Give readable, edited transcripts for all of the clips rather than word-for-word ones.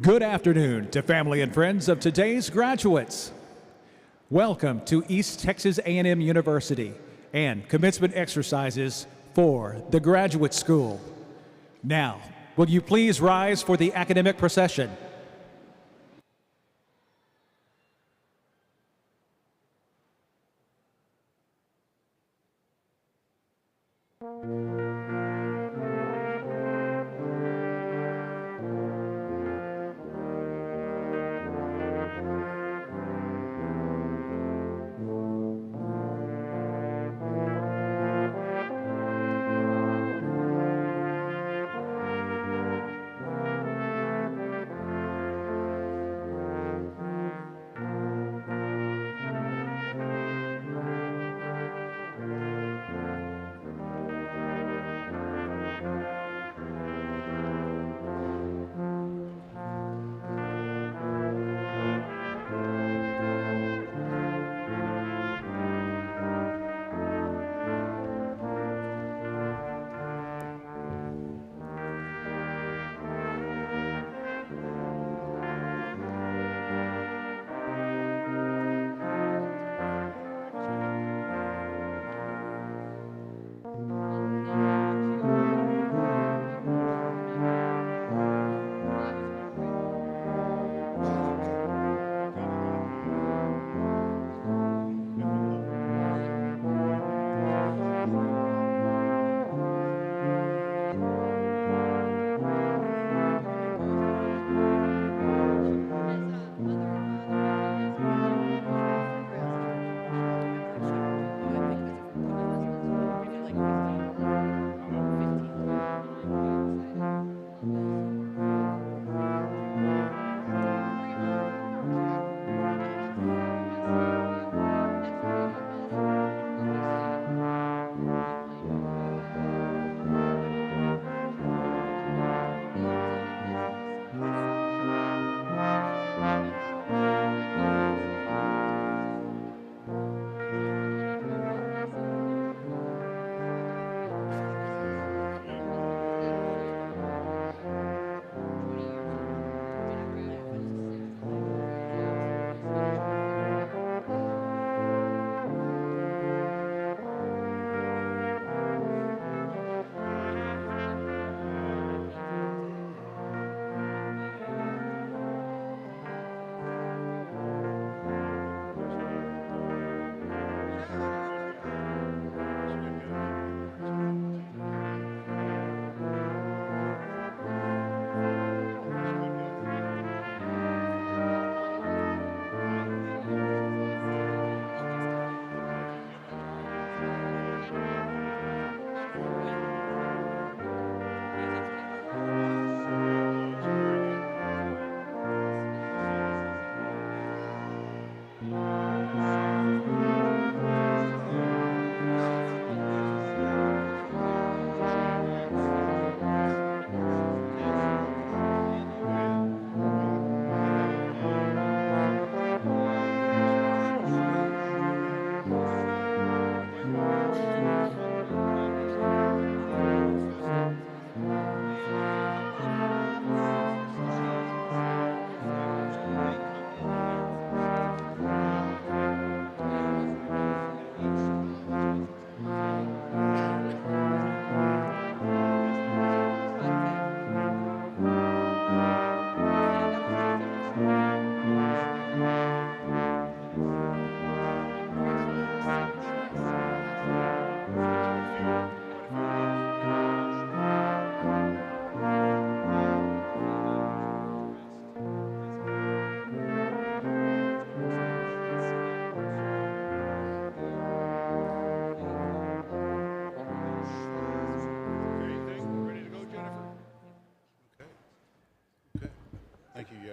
Good afternoon to family and friends of today's graduates. Welcome to East Texas A&M University and commencement exercises for the Graduate School. Now, will you please rise for the academic procession?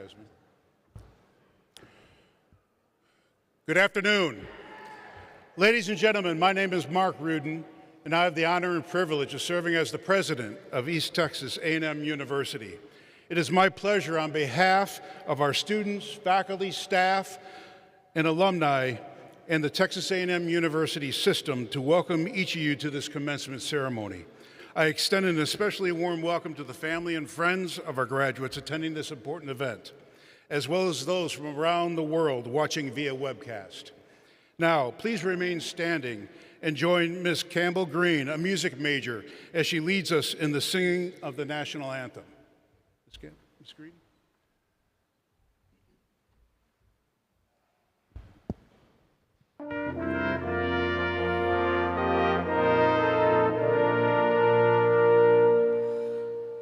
Yasmin. Good afternoon. Ladies and gentlemen, my name is Mark Rudin, and I have the honor and privilege of serving as the president of East Texas A&M University. It is my pleasure on behalf of our students, faculty, staff, and alumni and the Texas A&M University system to welcome each of you to this commencement ceremony. I extend an especially warm welcome to the family and friends of our graduates attending this important event, as well as those from around the world watching via webcast. Now, please remain standing and join Ms. Campbell Green, a music major, as she leads us in the singing of the national anthem. Ms. Green.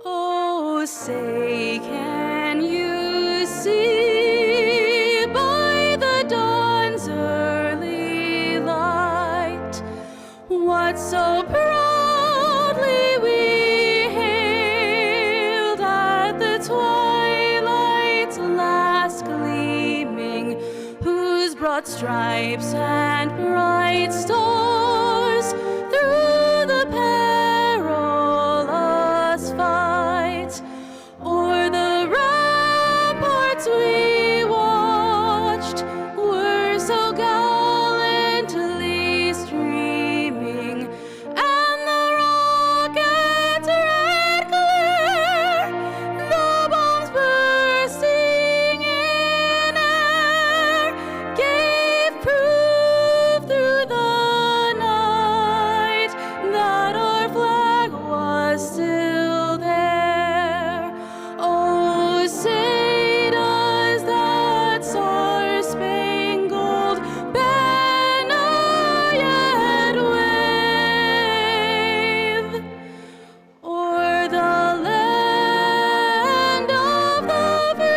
Oh, say can you see by the dawn's early light what so proudly we hailed at the twilight's last gleaming, whose broad stripes and bright stars through the perilous fight o'er the ramparts we watched were so gallantly streaming, and the rocket's red glare, the bombs bursting in air, gave proof through the night that our flag was still there. Oh, say does that star-spangled banner yet wave o'er the land of the free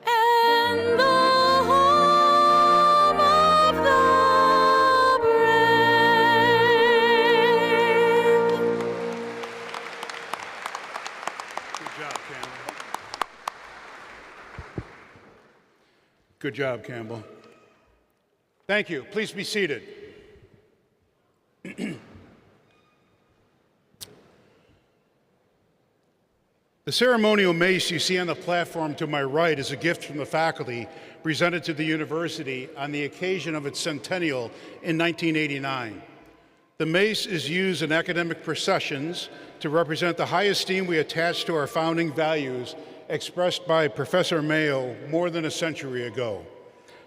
and the home of the brave? Good job, Campbell. Good job, Campbell. Thank you. Please be seated. The ceremonial mace you see on the platform to my right is a gift from the faculty presented to the university on the occasion of its centennial in 1989. The mace is used in academic processions to represent the high esteem we attach to our founding values expressed by Professor Mayo more than a century ago.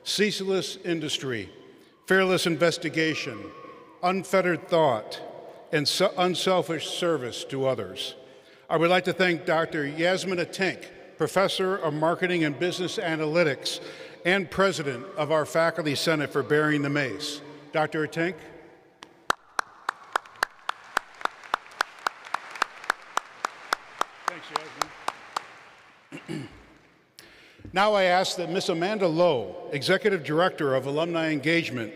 Ceaseless industry, fearless investigation, unfettered thought, and unselfish service to others. I would like to thank Dr. Yasmin Atink, Professor of Marketing and Business Analytics and President of our Faculty Senate, for bearing the mace. Dr. Atink. Thanks, Yasmin. Now I ask that Ms. Amanda Lowe, Executive Director of Alumni Engagement,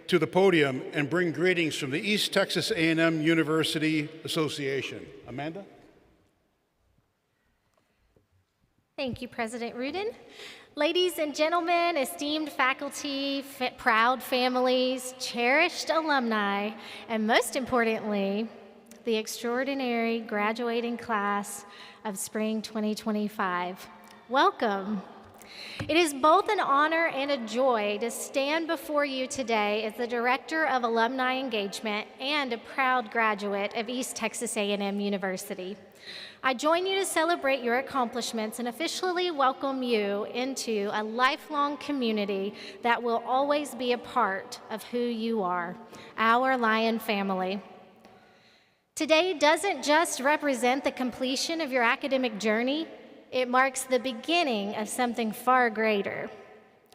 to the podium and bring greetings from the East Texas A&M University Association. Amanda? Thank you, President Rudin. Ladies and gentlemen, esteemed faculty, proud families, cherished alumni, and most importantly, the extraordinary graduating class of spring 2025. Welcome. It is both an honor and a joy to stand before you today as the Director of Alumni Engagement and a proud graduate of East Texas A&M University. I join you to celebrate your accomplishments and officially welcome you into a lifelong community that will always be a part of who you are, our Lion family. Today doesn't just represent the completion of your academic journey, it marks the beginning of something far greater.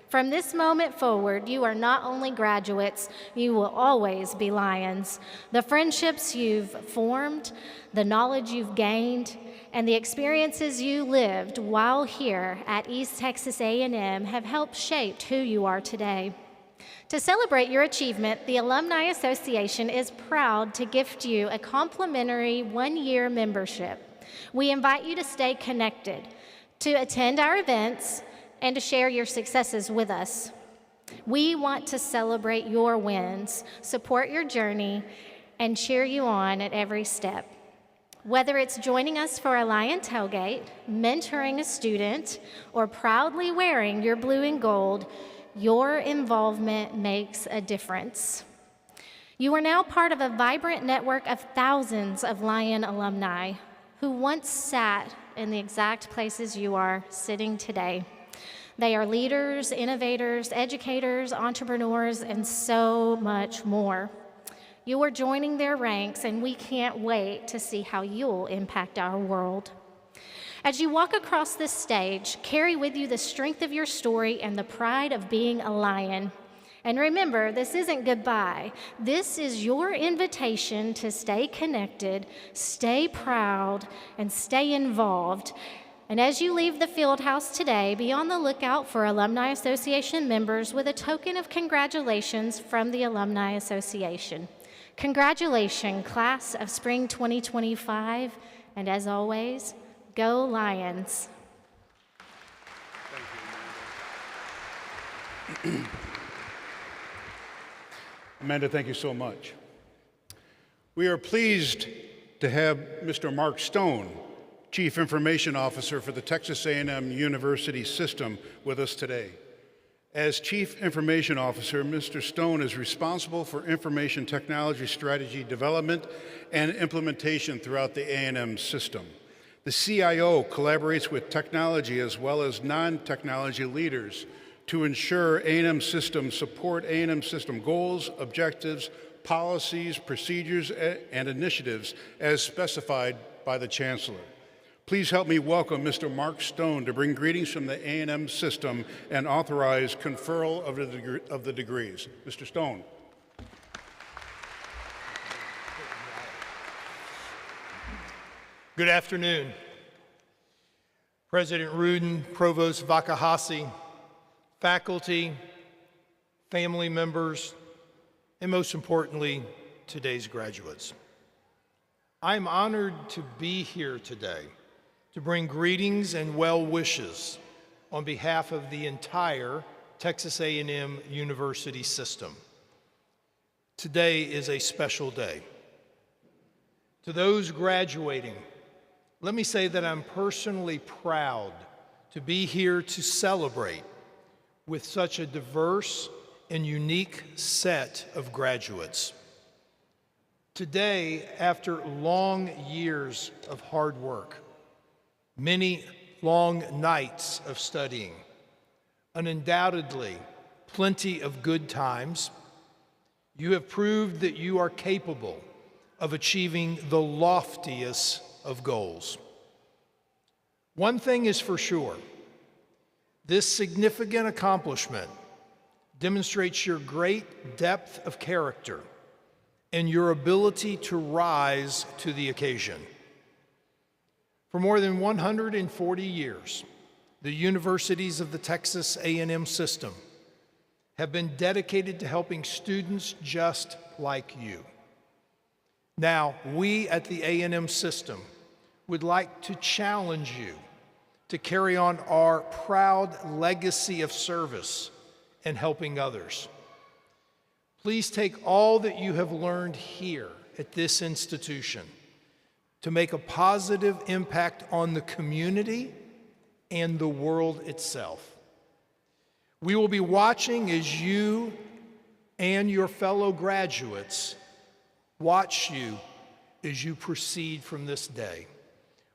From this moment forward, you are not only graduates, you will always be Lions. The friendships you've formed, the knowledge you've gained, and the experiences you lived while here at East Texas A&M have helped shape who you are today. To celebrate your achievement, the Alumni Association is proud to gift you a complimentary one-year membership. We invite you to stay connected, to attend our events, and to share your successes with us. We want to celebrate your wins, support your journey, and cheer you on at every step. Whether it's joining us for a Lion Tailgate, mentoring a student, or proudly wearing your blue and gold, your involvement makes a difference. You are now part of a vibrant network of thousands of Lion alumni who once sat in the exact places you are sitting today. They are leaders, innovators, educators, entrepreneurs, and so much more. You are joining their ranks, and we can't wait to see how you'll impact our world. As you walk across this stage, carry with you the strength of your story and the pride of being a Lion. And remember, this isn't goodbye. This is your invitation to stay connected, stay proud, and stay involved. And as you leave the Fieldhouse today, be on the lookout for Alumni Association members with a token of congratulations from the Alumni Association. Congratulations, class of spring 2025, and as always, go Lions. Thank you, Amanda, thank you so much. We are pleased to have Mr. Mark Stone, Chief Information Officer for the Texas A&M University System, with us today. As Chief Information Officer, Mr. Stone is responsible for information technology strategy development and implementation throughout the A&M system. The CIO collaborates with technology as well as non-technology leaders to ensure A&M systems support A&M system goals, objectives, policies, procedures, and initiatives as specified by the Chancellor. Please help me welcome Mr. Mark Stone to bring greetings from the A&M system and authorize conferral of the degrees. Mr. Stone. Good afternoon. President Rudin, Provost Vakahasi, faculty, family members, and most importantly, today's graduates. I'm honored to be here today to bring greetings and well wishes on behalf of the entire Texas A&M University system. Today is a special day. To those graduating, let me say that I'm personally proud to be here to celebrate with such a diverse and unique set of graduates. Today, after long years of hard work, many long nights of studying, and undoubtedly plenty of good times, you have proved that you are capable of achieving the loftiest of goals. One thing is for sure, this significant accomplishment demonstrates your great depth of character and your ability to rise to the occasion. For more than 140 years, the universities of the Texas A&M system have been dedicated to helping students just like you. Now, we at the A&M system would like to challenge you to carry on our proud legacy of service and helping others. Please take all that you have learned here at this institution to make a positive impact on the community and the world itself. We will be watching as you and your fellow graduates watch you as you proceed from this day.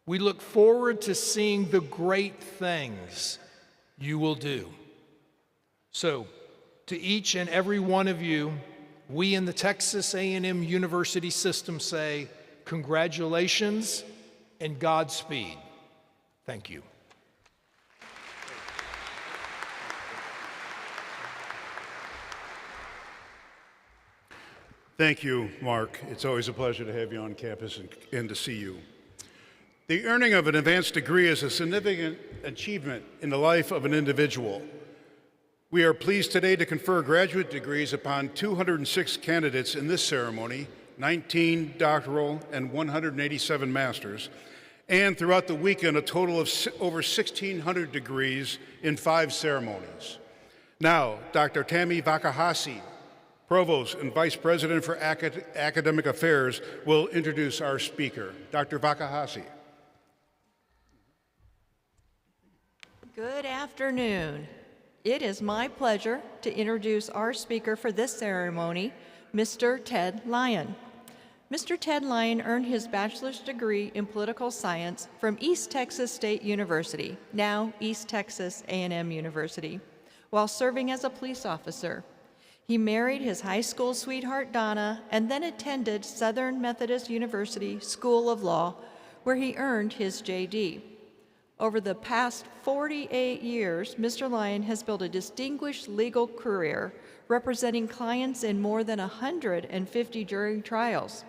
We look forward to seeing the great things you will do. So, to each and every one of you, we in the Texas A&M University system say, congratulations and Godspeed. Thank you. Thank you, Mark. It's always a pleasure to have you on campus and to see you. The earning of an advanced degree is a significant achievement in the life of an individual. We are pleased today to confer graduate degrees upon 206 candidates in this ceremony, 19 doctoral and 187 masters, and throughout the weekend, a total of over 1,600 degrees in 5 ceremonies. Now, Dr. Tammy Vakahasi, Provost and Vice President for Academic Affairs, will introduce our speaker. Dr. Vakahasi. Good afternoon. It is my pleasure to introduce our speaker for this ceremony, Mr. Ted Lyon. Mr. Ted Lyon earned his bachelor's degree in political science from East Texas State University, now East Texas A&M University, while serving as a police officer. He married his high school sweetheart, Donna, and then attended Southern Methodist University School of Law, where he earned his JD. Over the past 48 years, Mr. Lyon has built a distinguished legal career representing clients in more than 150 jury trials.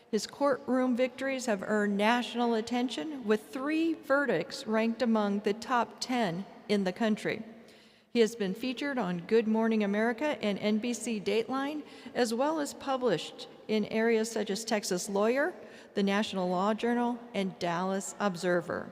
His courtroom victories have earned national attention, with 3 verdicts ranked among the top 10 in the country. He has been featured on Good Morning America and NBC Dateline, as well as published in areas such as Texas Lawyer, the National Law Journal, and Dallas Observer.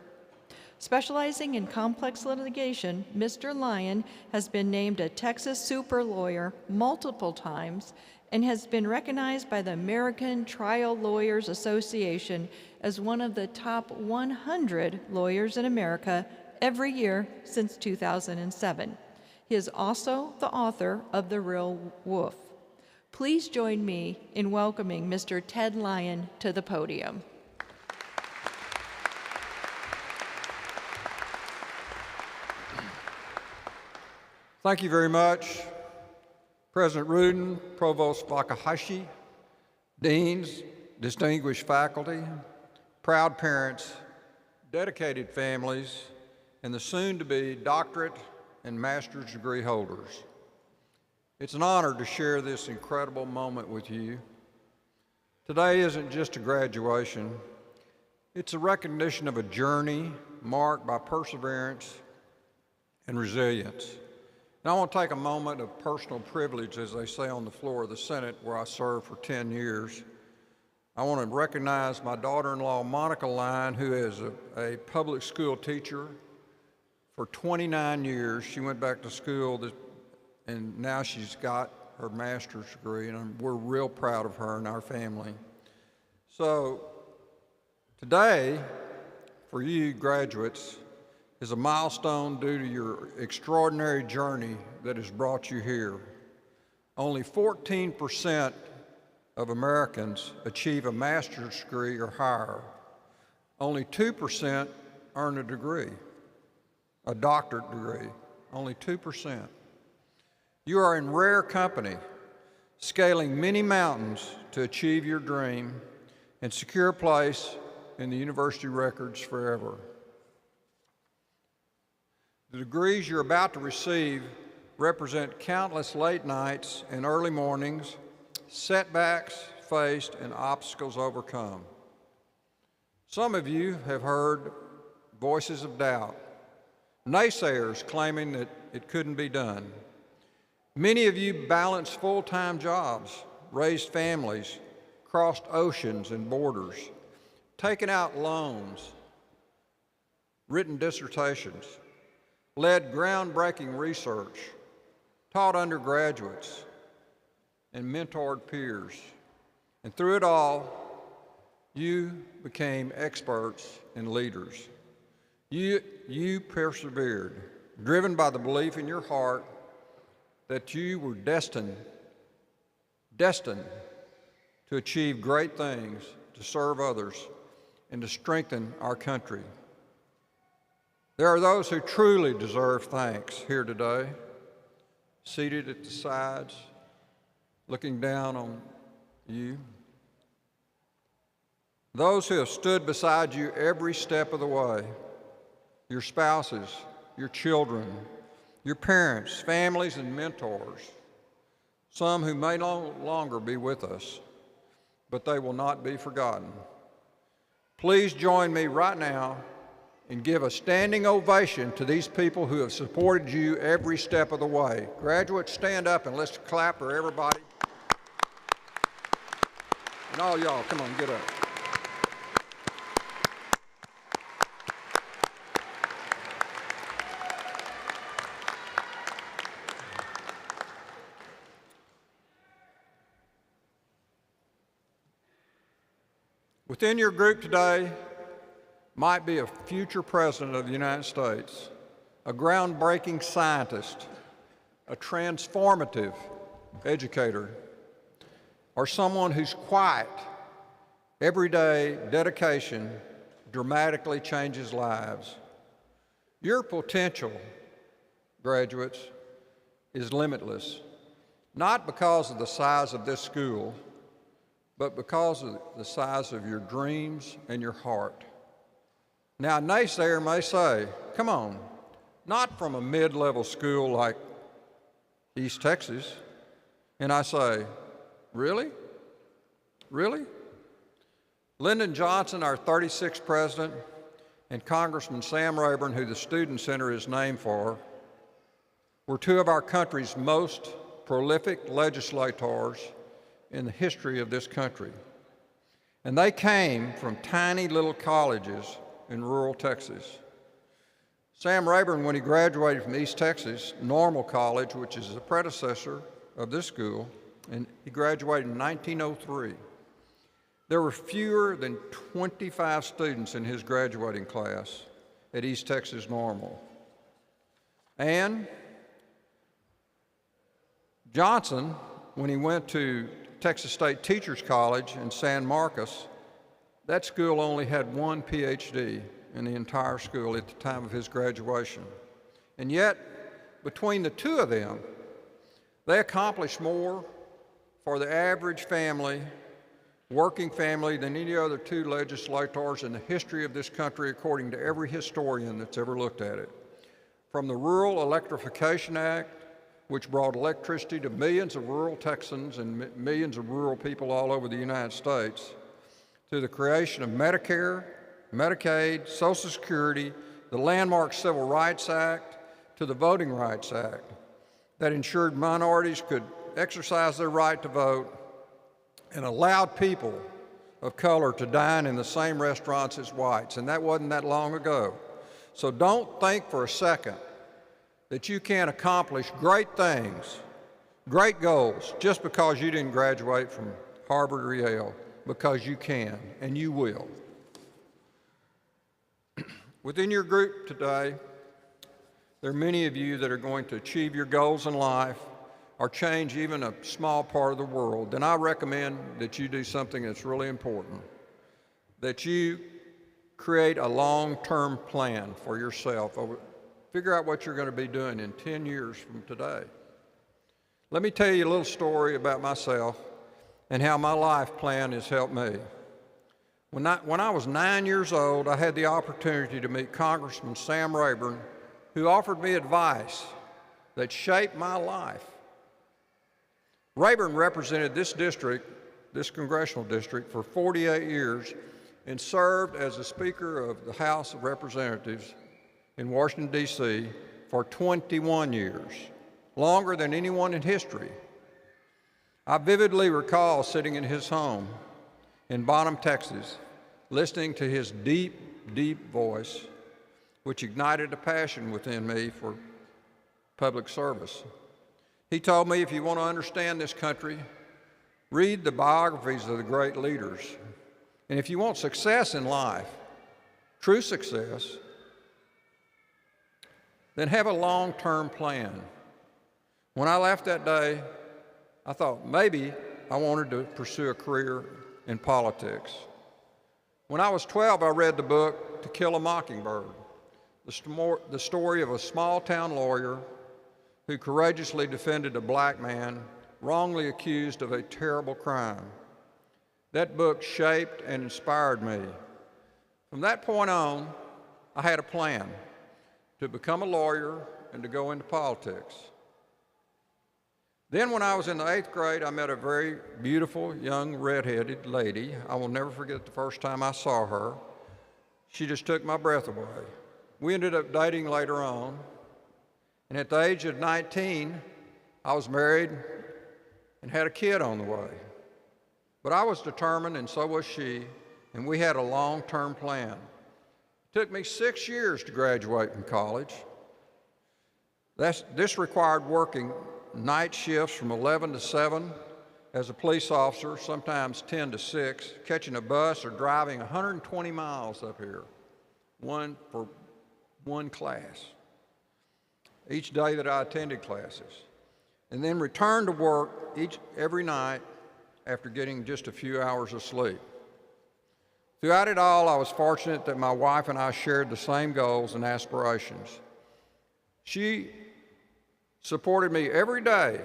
Specializing in complex litigation, Mr. Lyon has been named a Texas Super Lawyer multiple times and has been recognized by the American Trial Lawyers Association as one of the top 100 lawyers in America every year since 2007. He is also the author of The Real Wolf. Please join me in welcoming Mr. Ted Lyon to the podium. Thank you very much, President Rudin, Provost Vakahasi, deans, distinguished faculty, proud parents, dedicated families, and the soon-to-be doctorate and master's degree holders. It's an honor to share this incredible moment with you. Today isn't just a graduation, it's a recognition of a journey marked by perseverance and resilience. And I want to take a moment of personal privilege, as they say on the floor of the Senate, where I served for 10 years. I want to recognize my daughter-in-law, Monica Lyon, who is a public school teacher for 29 years. She went back to school, and now she's got her master's degree, and we're real proud of her and our family. So today, for you graduates, is a milestone due to your extraordinary journey that has brought you here. Only 14% of Americans achieve a master's degree or higher. Only 2% earn a degree, a doctorate degree, only 2%. You are in rare company, scaling many mountains to achieve your dream and secure a place in the university records forever. The degrees you're about to receive represent countless late nights and early mornings, setbacks faced and obstacles overcome. Some of you have heard voices of doubt, naysayers claiming that it couldn't be done. Many of you balanced full-time jobs, raised families, crossed oceans and borders, taken out loans, written dissertations, led groundbreaking research, taught undergraduates, and mentored peers. And through it all, you became experts and leaders. You persevered, driven by the belief in your heart that you were destined to achieve great things, to serve others, and to strengthen our country. There are those who truly deserve thanks here today, seated at the sides, looking down on you. Those who have stood beside you every step of the way, your spouses, your children, your parents, families, and mentors, some who may no longer be with us, but they will not be forgotten. Please join me right now and give a standing ovation to these people who have supported you every step of the way. Graduates, stand up and let's clap for everybody. And all y'all, come on, get up. Within your group today might be a future president of the United States, a groundbreaking scientist, a transformative educator, or someone whose quiet, everyday dedication dramatically changes lives. Your potential, graduates, is limitless, not because of the size of this school, but because of the size of your dreams and your heart. Now, a naysayer may say, come on, not from a mid-level school like East Texas. And I say, really? Really? Lyndon Johnson, our 36th president, and Congressman Sam Rayburn, who the Student Center is named for, were two of our country's most prolific legislators in the history of this country. And they came from tiny little colleges in rural Texas. Sam Rayburn, when he graduated from East Texas Normal College, which is the predecessor of this school, and he graduated in 1903. There were fewer than 25 students in his graduating class at East Texas Normal. And Johnson, when he went to Texas State Teachers College in San Marcos, that school only had one PhD in the entire school at the time of his graduation. And yet, between the two of them, they accomplished more for the average family, working family, than any other two legislators in the history of this country, according to every historian that's ever looked at it. From the Rural Electrification Act, which brought electricity to millions of rural Texans and millions of rural people all over the United States, to the creation of Medicare, Medicaid, Social Security, the landmark Civil Rights Act, to the Voting Rights Act that ensured minorities could exercise their right to vote and allowed people of color to dine in the same restaurants as whites, and that wasn't that long ago. So don't think for a second that you can't accomplish great things, great goals, just because you didn't graduate from Harvard or Yale, because you can, and you will. Within your group today, there are many of you that are going to achieve your goals in life or change even a small part of the world. Then I recommend that you do something that's really important, that you create a long-term plan for yourself. Figure out what you're going to be doing in 10 years from today. Let me tell you a little story about myself and how my life plan has helped me. When I was 9 years old, I had the opportunity to meet Congressman Sam Rayburn, who offered me advice that shaped my life. Rayburn represented this district, this congressional district, for 48 years and served as the Speaker of the House of Representatives in Washington, D.C. for 21 years, longer than anyone in history. I vividly recall sitting in his home in Bonham, Texas, listening to his deep, deep voice, which ignited a passion within me for public service. He told me, if you want to understand this country, read the biographies of the great leaders. And if you want success in life, true success, then have a long-term plan. When I left that day, I thought maybe I wanted to pursue a career in politics. When I was 12, I read the book To Kill a Mockingbird, the story of a small-town lawyer who courageously defended a black man wrongly accused of a terrible crime. That book shaped and inspired me. From that point on, I had a plan to become a lawyer and to go into politics. Then when I was in the 8th grade, I met a very beautiful young redheaded lady. I will never forget the first time I saw her. She just took my breath away. We ended up dating later on, and at the age of 19, I was married and had a kid on the way. But I was determined, and so was she, and we had a long-term plan. It took me 6 years to graduate from college. This required working night shifts from 11 to 7 as a police officer, sometimes 10 to 6, catching a bus or driving 120 miles up here, one for one class, each day that I attended classes, and then returned to work every night after getting just a few hours of sleep. Throughout it all, I was fortunate that my wife and I shared the same goals and aspirations. She supported me every day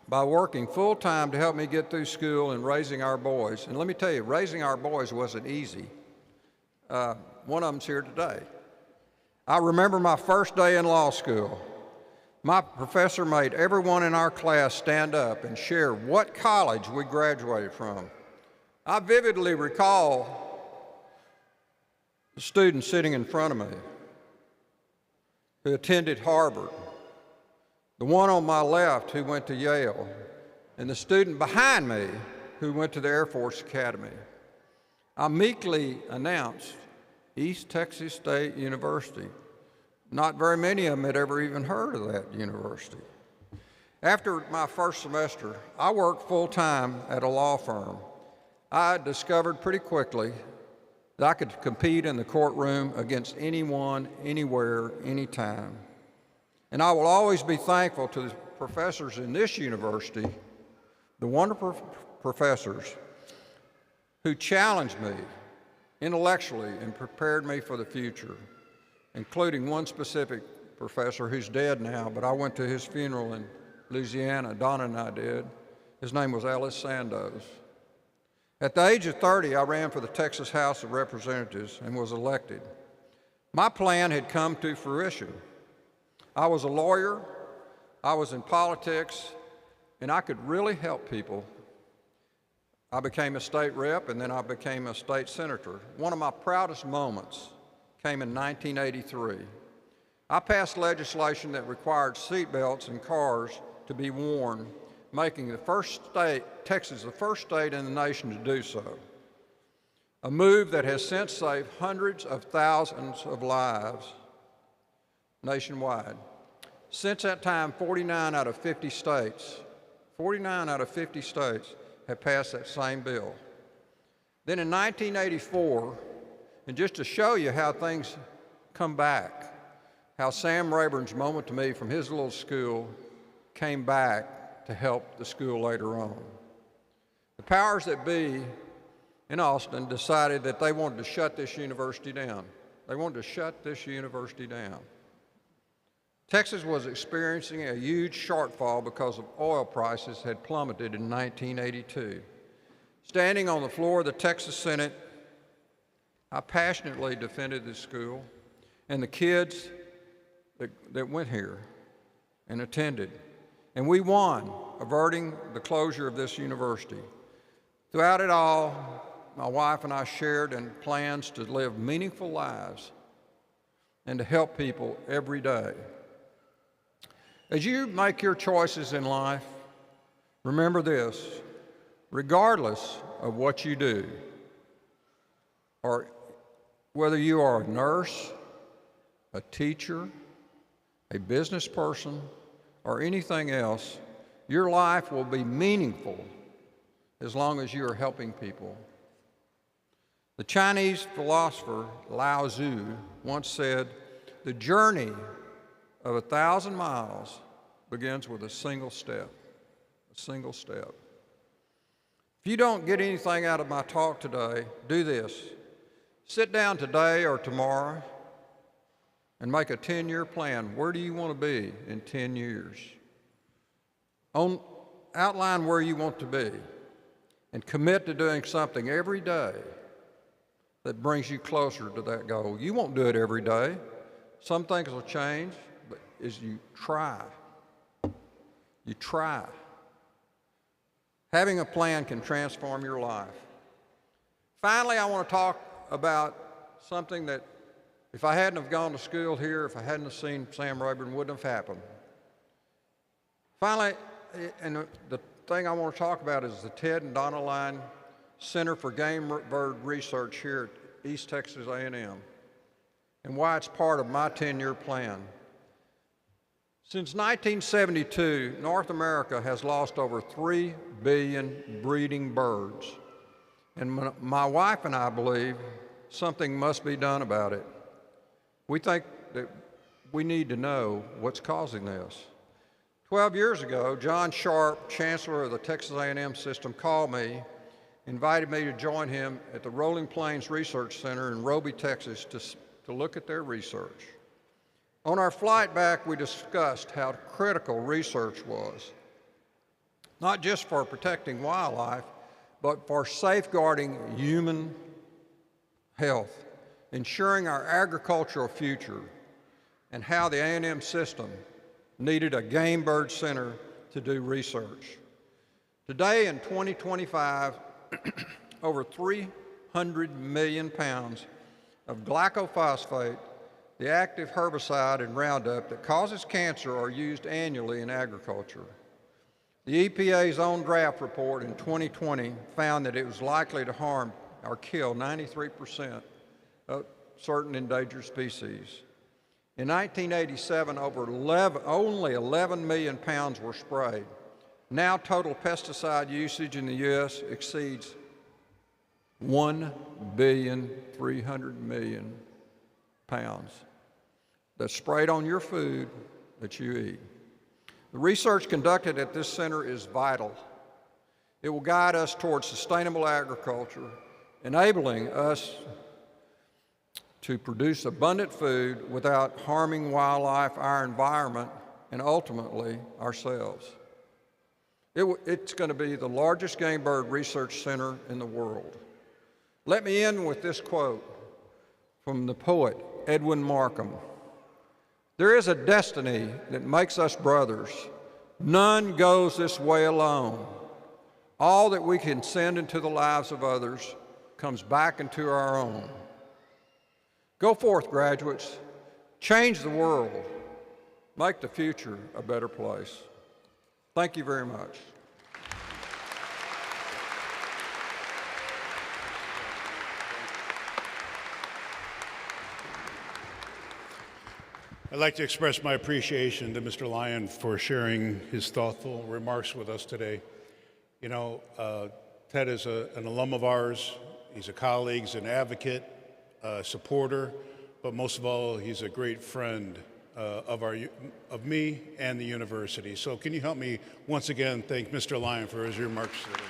by working full-time to help me get through school and raising our boys. And let me tell you, raising our boys wasn't easy. One of them's here today. I remember my first day in law school. My professor made everyone in our class stand up and share what college we graduated from. I vividly recall the student sitting in front of me who attended Harvard, the one on my left who went to Yale, and the student behind me who went to the Air Force Academy. I meekly announced East Texas State University. Not very many of them had ever even heard of that university. After my first semester, I worked full-time at a law firm. I discovered pretty quickly that I could compete in the courtroom against anyone, anywhere, anytime. And I will always be thankful to the professors in this university, the wonderful professors who challenged me intellectually and prepared me for the future, including one specific professor who's dead now, but I went to his funeral in Louisiana, Donna and I did. His name was Ellis Sandoz. At the age of 30, I ran for the Texas House of Representatives and was elected. My plan had come to fruition. I was a lawyer, I was in politics, and I could really help people. I became a state rep, and then I became a state senator. One of my proudest moments came in 1983. I passed legislation that required seatbelts in cars to be worn, making Texas the first state in the nation to do so. A move that has since saved hundreds of thousands of lives nationwide. Since that time, 49 out of 50 states have passed that same bill. Then in 1984, and just to show you how things come back, how Sam Rayburn's moment to me from his little school came back to help the school later on. The powers that be in Austin decided that they wanted to shut this university down. They wanted to shut this university down. Texas was experiencing a huge shortfall because of oil prices had plummeted in 1982. Standing on the floor of the Texas Senate, I passionately defended this school and the kids that went here and attended. And we won, averting the closure of this university. Throughout it all, my wife and I shared in plans to live meaningful lives and to help people every day. As you make your choices in life, remember this: regardless of what you do, or whether you are a nurse, a teacher, a business person, or anything else, your life will be meaningful as long as you are helping people. The Chinese philosopher Lao Tzu once said, "The journey of 1,000 miles begins with a single step." A single step. If you don't get anything out of my talk today, do this. Sit down today or tomorrow and make a 10-year plan. Where do you want to be in 10 years? Outline where you want to be and commit to doing something every day that brings you closer to that goal. You won't do it every day. Some things will change, but as you try. You try. Having a plan can transform your life. Finally, I want to talk about something that if I hadn't have gone to school here, if I hadn't have seen Sam Rayburn, wouldn't have happened. Finally, and the thing I want to talk about is the Ted and Donna Lyon Center for Game Bird Research here at East Texas A&M, and why it's part of my 10-year plan. Since 1972, North America has lost over 3 billion breeding birds. And my wife and I believe something must be done about it. We think that we need to know what's causing this. 12 years ago, John Sharp, Chancellor of the Texas A&M system, called me, invited me to join him at the Rolling Plains Research Center in Roby, Texas, to look at their research. On our flight back, we discussed how critical research was, not just for protecting wildlife, but for safeguarding human health, ensuring our agricultural future, and how the A&M system needed a game bird center to do research. Today in 2025, over 300 million pounds of glyphosate, the active herbicide in Roundup that causes cancer, are used annually in agriculture. The EPA's own draft report in 2020 found that it was likely to harm or kill 93% of certain endangered species. In 1987, only 11 million pounds were sprayed. Now total pesticide usage in the U.S. exceeds 1,300,000,000 pounds that's sprayed on your food that you eat. The research conducted at this center is vital. It will guide us towards sustainable agriculture, enabling us to produce abundant food without harming wildlife, our environment, and ultimately ourselves. It's going to be the largest game bird research center in the world. Let me end with this quote from the poet Edwin Markham. "There is a destiny that makes us brothers. None goes this way alone. All that we can send into the lives of others comes back into our own." Go forth, graduates. Change the world. Make the future a better place. Thank you very much. I'd like to express my appreciation to Mr. Lyon for sharing his thoughtful remarks with us today. You know, Ted is an alum of ours. He's a colleague, he's an advocate, a supporter, but most of all, he's a great friend of me and the university. So can you help me once again thank Mr. Lyon for his remarks today?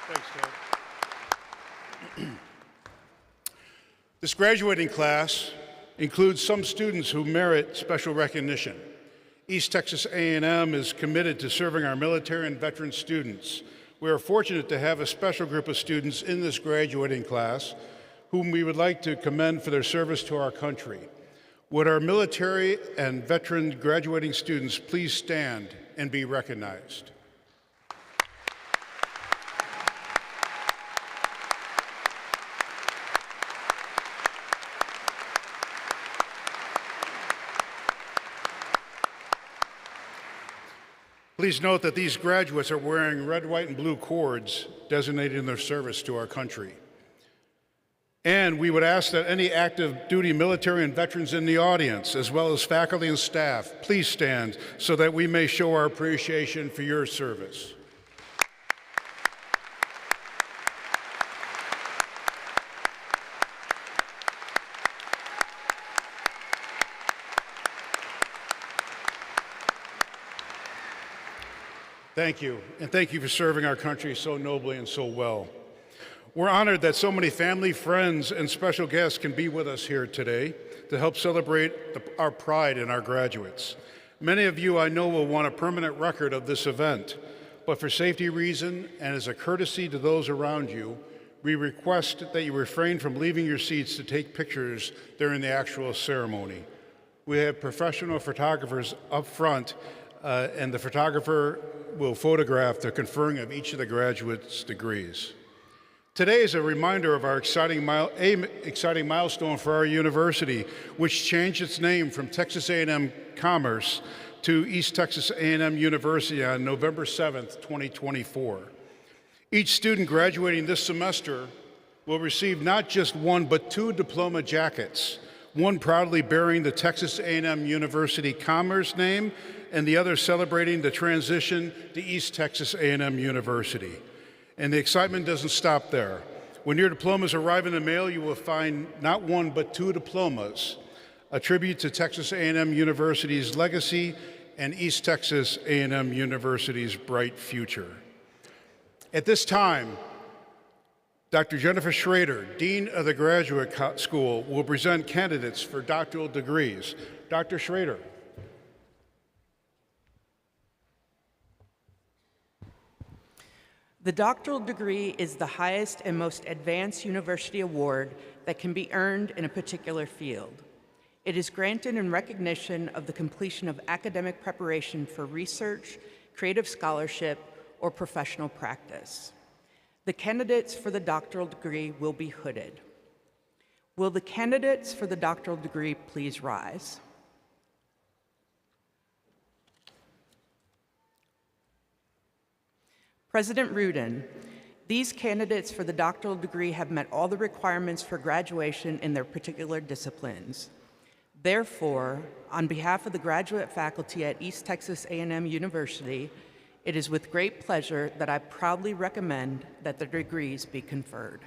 Thanks, Ted. This graduating class includes some students who merit special recognition. East Texas A&M is committed to serving our military and veteran students. We are fortunate to have a special group of students in this graduating class whom we would like to commend for their service to our country. Would our military and veteran graduating students please stand and be recognized? Please note that these graduates are wearing red, white, and blue cords designating their service to our country. And we would ask that any active duty military and veterans in the audience, as well as faculty and staff, please stand so that we may show our appreciation for your service. Thank you, and thank you for serving our country so nobly and so well. We're honored that so many family, friends, and special guests can be with us here today to help celebrate our pride in our graduates. Many of you I know will want a permanent record of this event, but for safety reasons and as a courtesy to those around you, we request that you refrain from leaving your seats to take pictures during the actual ceremony. We have professional photographers up front, and the photographer will photograph the conferring of each of the graduates' degrees. Today is a reminder of our exciting milestone for our university, which changed its name from Texas A&M Commerce to East Texas A&M University on November 7th, 2024. Each student graduating this semester will receive not just one but two diploma jackets, one proudly bearing the Texas A&M University Commerce name and the other celebrating the transition to East Texas A&M University. And the excitement doesn't stop there. When your diplomas arrive in the mail, you will find not one but two diplomas, a tribute to Texas A&M University's legacy and East Texas A&M University's bright future. At this time, Dr. Jennifer Schrader, Dean of the Graduate School, will present candidates for doctoral degrees. Dr. Schrader. The doctoral degree is the highest and most advanced university award that can be earned in a particular field. It is granted in recognition of the completion of academic preparation for research, creative scholarship, or professional practice. The candidates for the doctoral degree will be hooded. Will the candidates for the doctoral degree please rise? President Rudin, these candidates for the doctoral degree have met all the requirements for graduation in their particular disciplines. Therefore, on behalf of the graduate faculty at East Texas A&M University, it is with great pleasure that I proudly recommend that the degrees be conferred.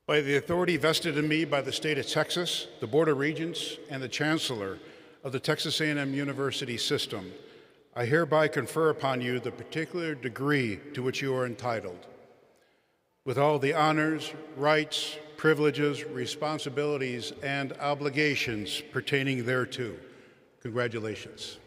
By the authority vested in me by the state of Texas, the Board of Regents, and the Chancellor of the Texas A&M University system, I hereby confer upon you the particular degree to which you are entitled, with all the honors, rights, privileges, responsibilities, and obligations pertaining thereto. Congratulations.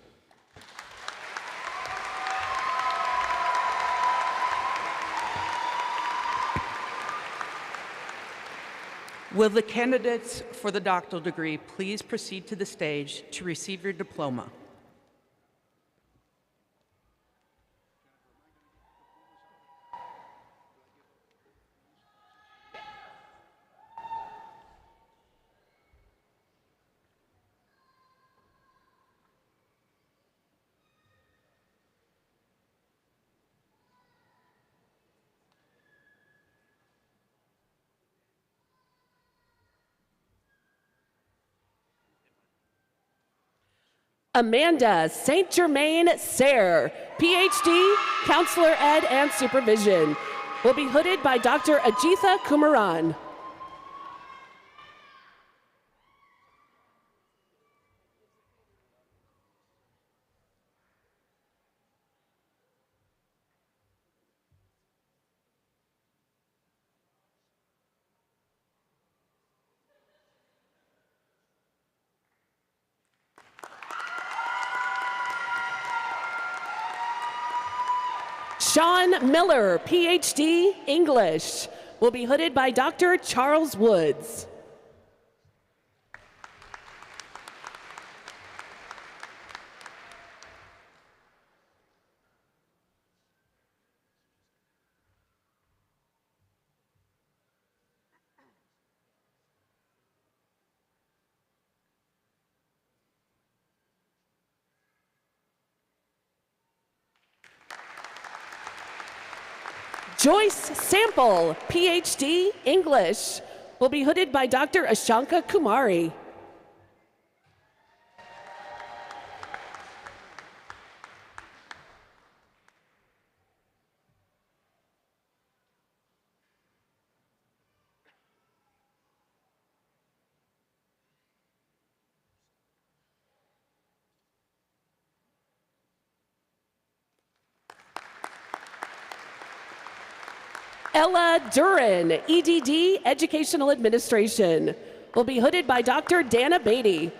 Will the candidates for the doctoral degree please proceed to the stage to receive your diploma? Amanda St. Germain Sayre, PhD, Counselor Ed and Supervision, will be hooded by Dr. Ajitha Kumaran. Sean Miller, PhD, English, will be hooded by Dr. Charles Woods. Joyce Sample, PhD, English, will be hooded by Dr. Ashanka Kumari. Ella Duran, EDD, Educational Administration, will be hooded by Dr. Dana Beatty.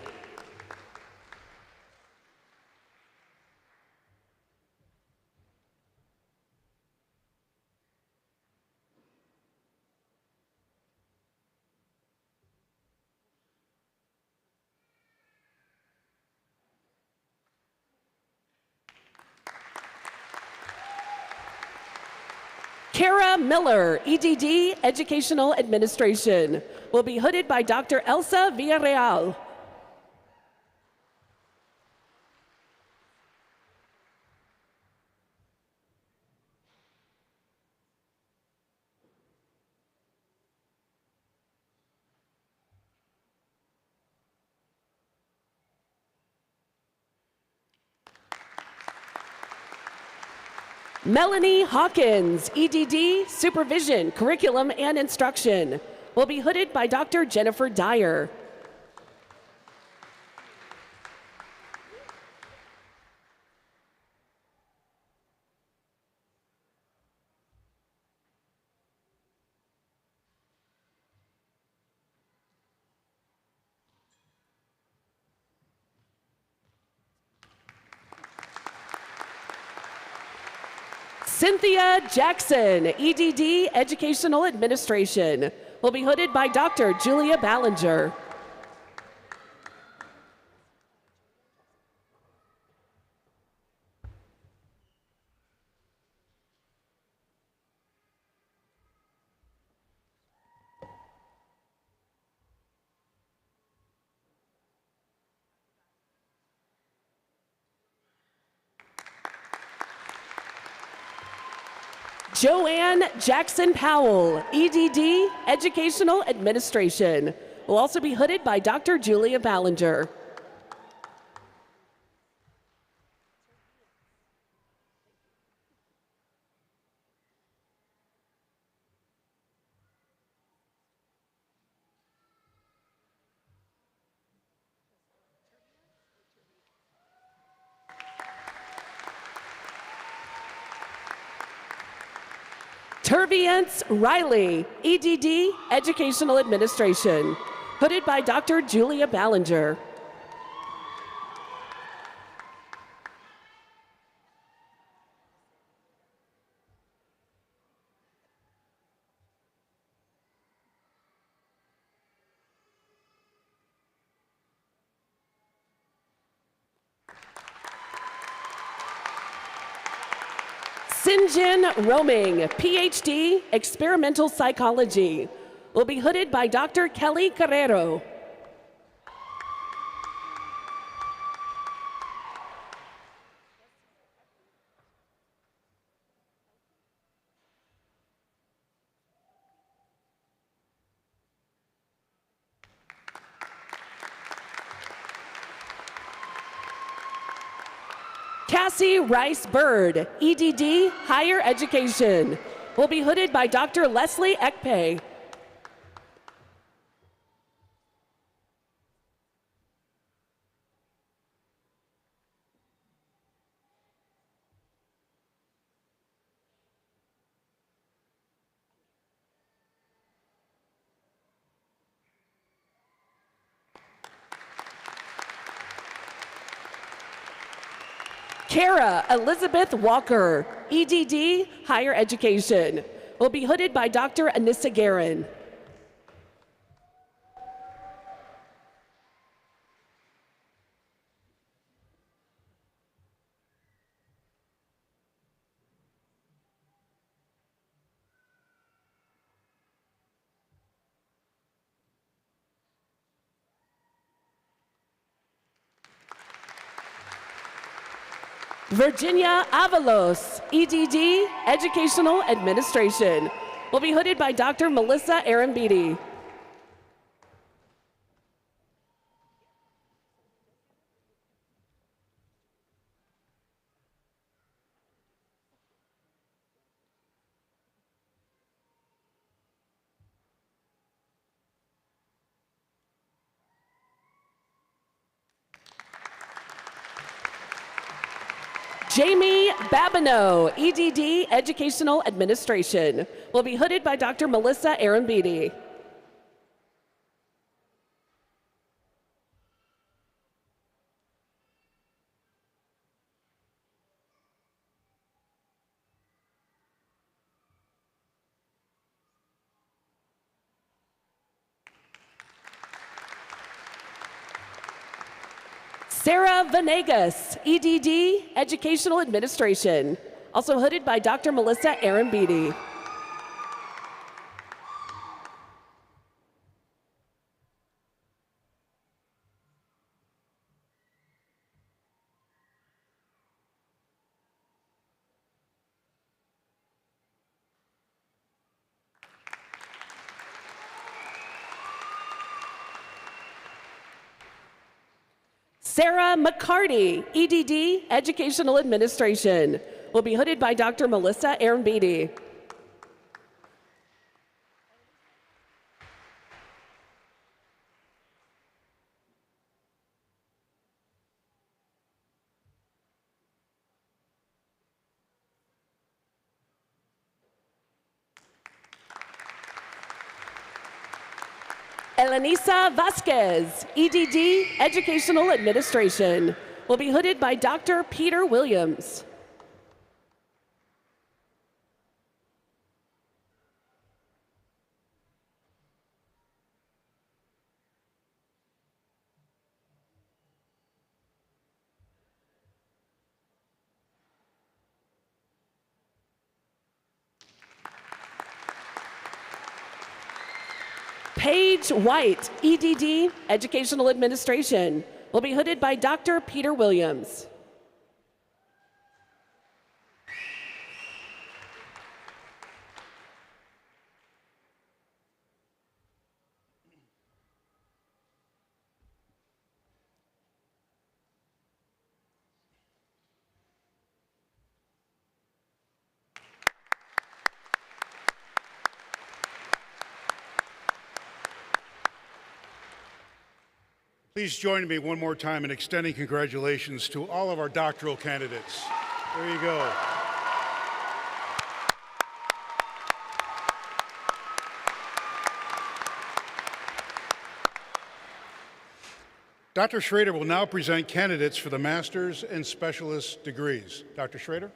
Kara Miller, EDD, Educational Administration, will be hooded by Dr. Elsa Villarreal. Melanie Hawkins, EDD, Supervision, Curriculum and Instruction, will be hooded by Dr. Jennifer Dyer. Cynthia Jackson, EDD, Educational Administration, will be hooded by Dr. Julia Ballinger. Joanne Jackson Powell, EDD, Educational Administration, will also be hooded by Dr. Julia Ballinger. Turbiance Riley, EDD, Educational Administration, hooded by Dr. Julia Ballinger. Sinjin Roaming, PhD, Experimental Psychology, will be hooded by Dr. Kelly Carrero. Cassie Rice Bird, EDD, Higher Education, will be hooded by Dr. Leslie Ekpe. Kara Elizabeth Walker, EDD, Higher Education, will be hooded by Dr. Anissa Guerin. Virginia Avalos, EDD, Educational Administration, will be hooded by Dr. Melissa Arambidi. Jamie Babineau, EDD, Educational Administration, will be hooded by Dr. Melissa Arambidi. Sarah Venegas, EDD, Educational Administration, also hooded by Dr. Melissa Arambidi. Sarah McCarty, EDD, Educational Administration, will be hooded by Dr. Melissa Aaron-Beatty. Elenisa Vasquez, EDD, Educational Administration, will be hooded by Dr. Peter Williams. Paige White, EDD, Educational Administration, will be hooded by Dr. Peter Williams. Please join me one more time in extending congratulations to all of our doctoral candidates. There you go. Dr. Schrader will now present candidates for the master's and specialist degrees. Dr. Schrader?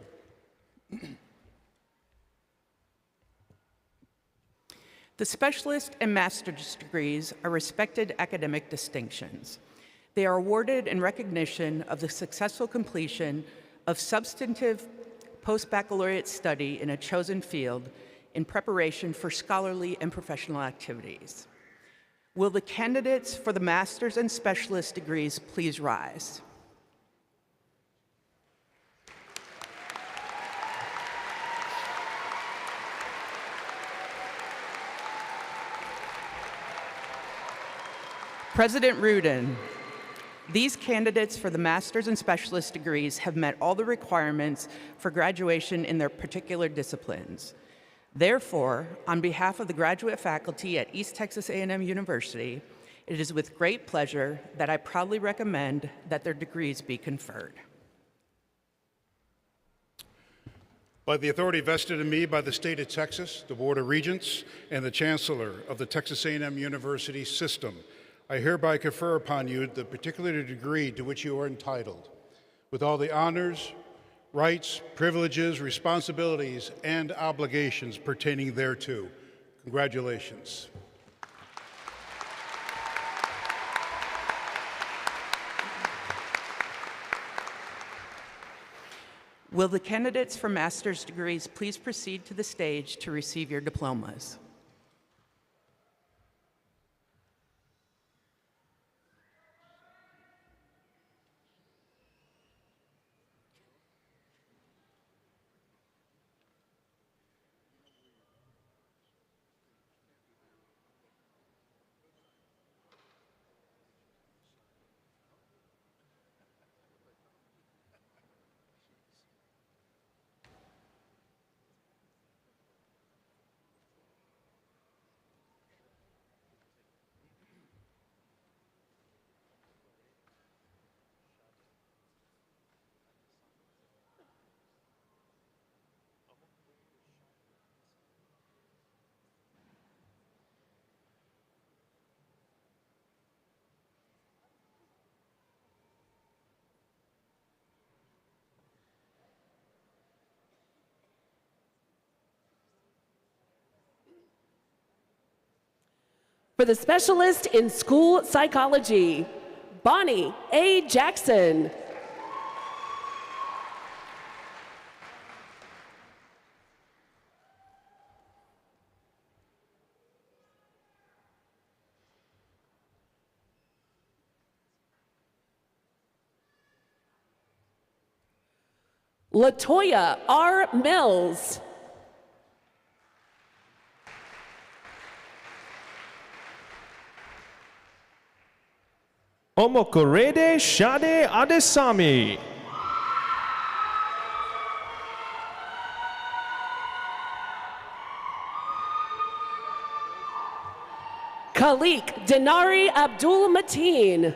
The specialist and master's degrees are respected academic distinctions. They are awarded in recognition of the successful completion of substantive post-baccalaureate study in a chosen field in preparation for scholarly and professional activities. Will the candidates for the master's and specialist degrees please rise? President Rudin, these candidates for the master's and specialist degrees have met all the requirements for graduation in their particular disciplines. Therefore, on behalf of the graduate faculty at East Texas A&M University, it is with great pleasure that I proudly recommend that their degrees be conferred. By the authority vested in me by the state of Texas, the Board of Regents, and the Chancellor of the Texas A&M University system, I hereby confer upon you the particular degree to which you are entitled, with all the honors, rights, privileges, responsibilities, and obligations pertaining thereto. Congratulations. Will the candidates for master's degrees please proceed to the stage to receive your diplomas? For the specialist in school psychology, Bonnie A. Jackson. Latoya R. Mills. Omokorede Shade Adesami. Khalik Dinari Abdul Mateen.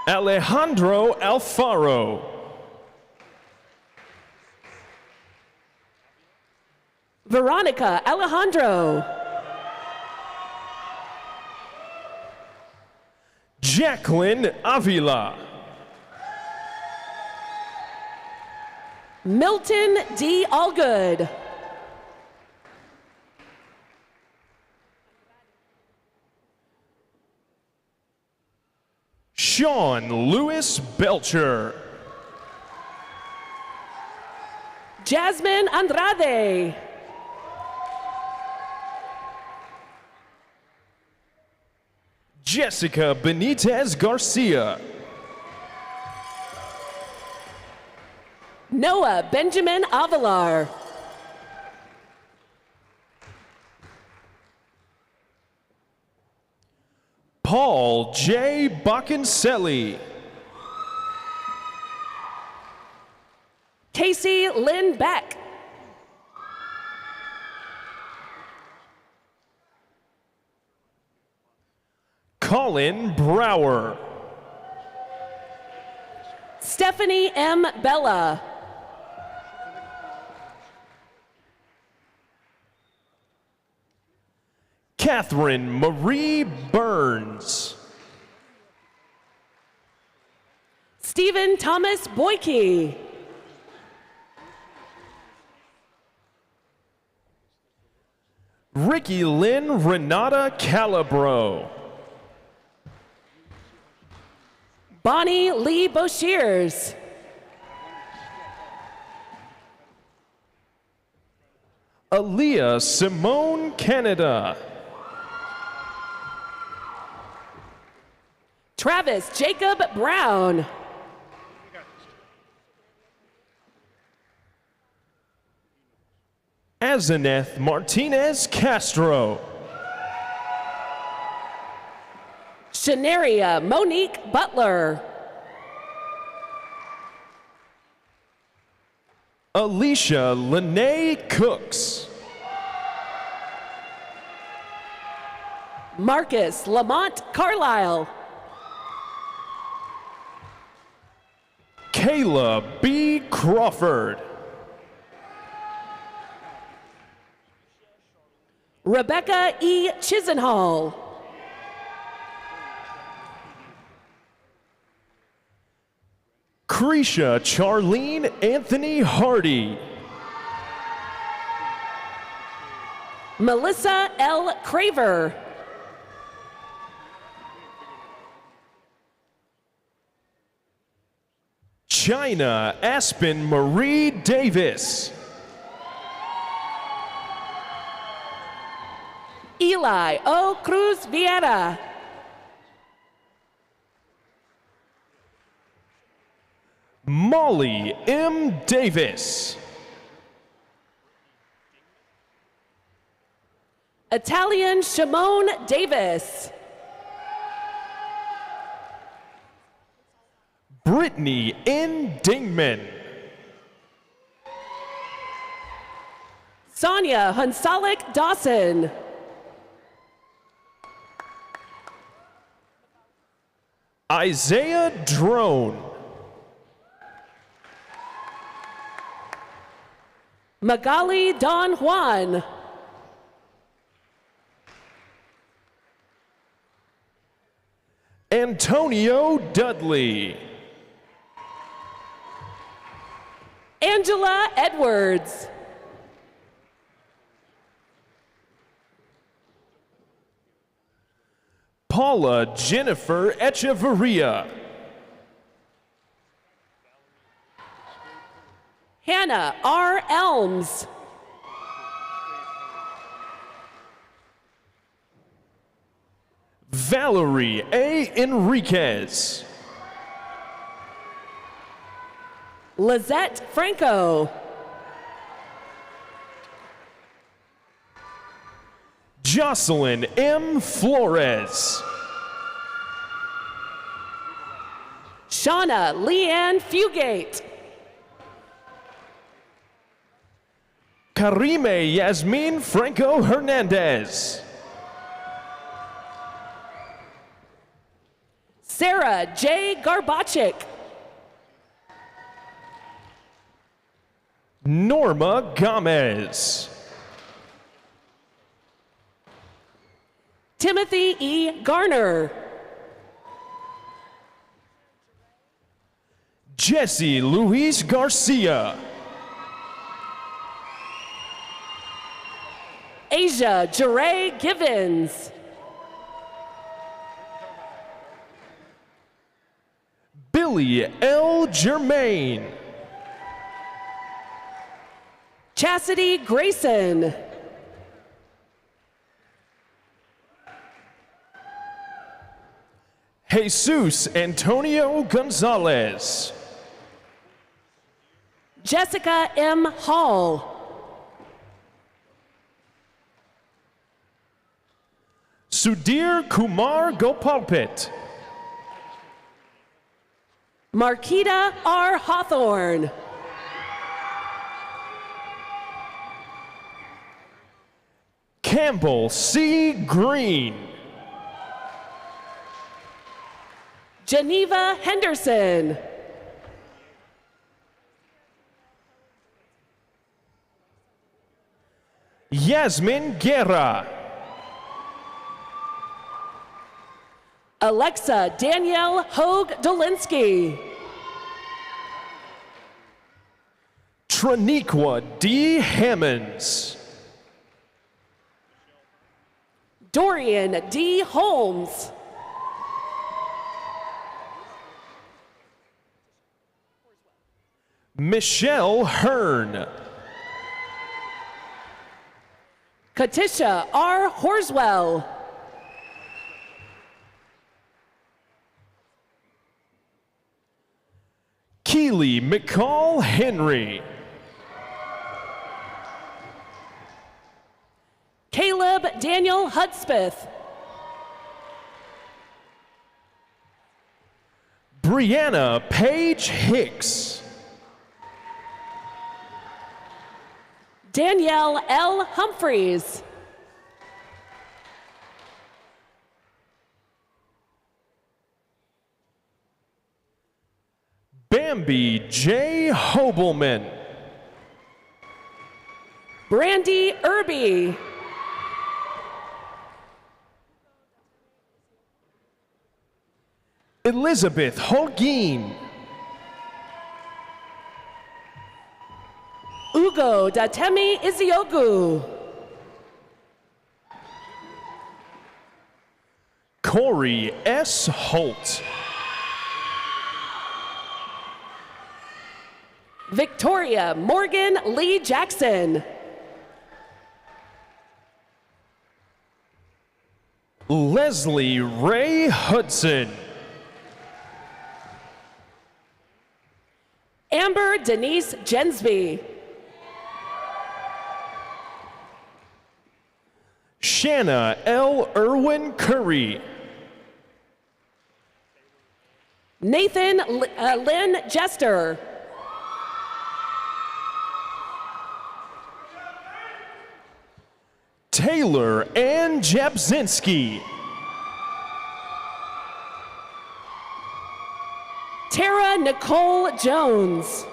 Alejandro Alfaro. Veronica Alejandro. Jacqueline Avila. Milton D. Allgood. Sean Lewis Belcher. Jasmine Andrade. Jessica Benitez Garcia. Noah Benjamin Avalar. Paul J. Baccancelli. Casey Lynn Beck. Colin Brower. Stephanie M. Bella. Catherine Marie Burns. Stephen Thomas Boyke. Ricky Lynn Renata Calabro. Bonnie Lee Boshears. Aaliyah Simone Canada. Travis Jacob Brown. Azaneth Martinez Castro. Shanaria Monique Butler. Alicia Lene Cooks. Marcus Lamont Carlisle. Kayla B. Crawford. Rebecca E. Chisenhall. Cretia Charlene Anthony Hardy. Melissa L. Craver. China Aspen Marie Davis. Eli O. Cruz Vieira. Molly M. Davis. Italian Shimon Davis. Brittany N. Dingman. Sonia Hunsalik Dawson. Isaiah Drone. Magali Don Juan. Antonio Dudley. Angela Edwards. Paula Jennifer Echeverria. Hannah R. Elms. Valerie A. Enriquez. Lizette Franco. Jocelyn M. Flores. Shauna Leanne Fugate. Karime Yasmin Franco Hernandez. Sarah J. Garbachik. Norma Gomez. Timothy E. Garner. Jesse Luis Garcia. Asia Jeray Givens. Billy L. Germain. Chastity Grayson. Jesus Antonio Gonzalez. Jessica M. Hall. Sudhir Kumar Gopalpit. Marquita R. Hawthorne. Campbell C. Green. Geneva Henderson. Yasmin Guerra. Alexa Danielle Hogue-Dolinsky. Traniqua D. Hammonds. Dorian D. Holmes. Michelle Hearn. Katisha R. Horswell. Keely McCall Henry. Caleb Daniel Hudspeth. Brianna Paige Hicks. Danielle L. Humphreys. Bambi J. Hobelman. Brandy Irby. Elizabeth Holguin. Ugo Datemi Iziogu. Corey S. Holt. Victoria Morgan Lee Jackson. Leslie Ray Hudson. Amber Denise Jensby. Shanna L. Irwin Curry. Nathan Lynn Jester. Taylor Ann Jabzinski. Tara Nicole Jones.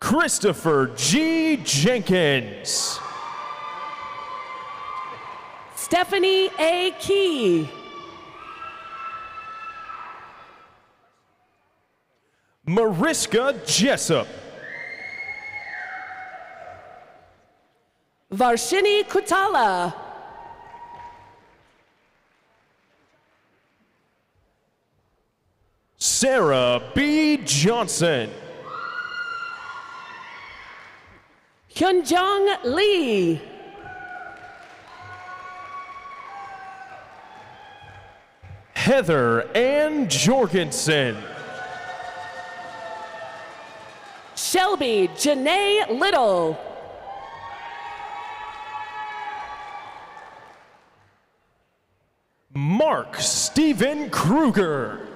Christopher G. Jenkins. Stephanie A. Key. Mariska Jessup. Varshini Kutala. Sarah B. Johnson. Hyunjung Lee. Heather Ann Jorgensen. Shelby Janae Little. Mark Stephen Kruger.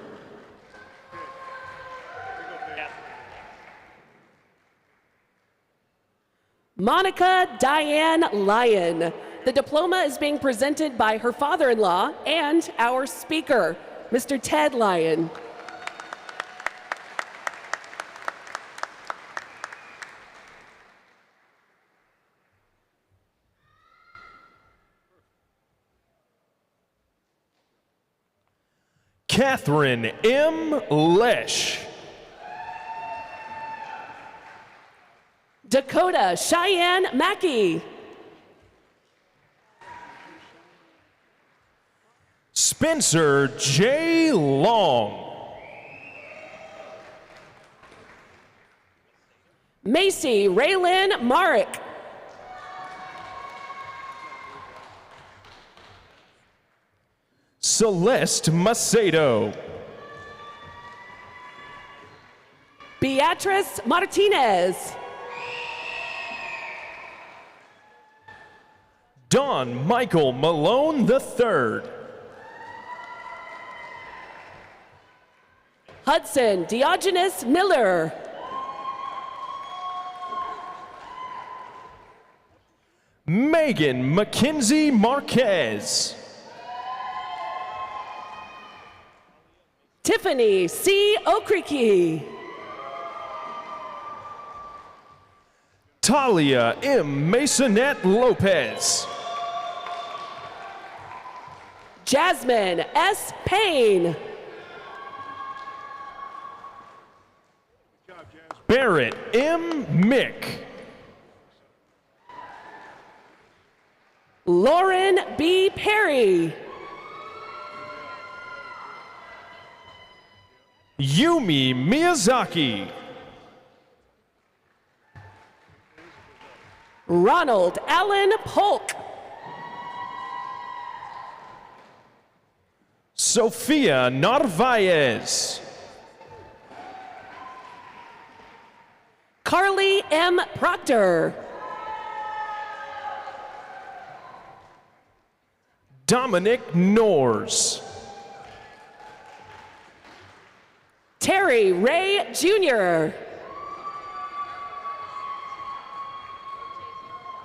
Monica Diane Lyon. The diploma is being presented by her father-in-law and our speaker, Mr. Ted Lyon. Catherine M. Lesh. Dakota Cheyenne Mackey. Spencer J. Long. Macy Raylyn Marek. Celeste Macedo. Beatrice Martinez. Don Michael Malone III. Hudson Diogenes Miller. Megan Mackenzie Marquez. Tiffany C. Okriki. Talia M. Masonette Lopez. Jasmine S. Payne. Barrett M. Mick. Lauren B. Perry. Yumi Miyazaki. Ronald Allen Polk. Sofia Narvaez. Carly M. Proctor. Dominic Norris. Terry Ray Jr.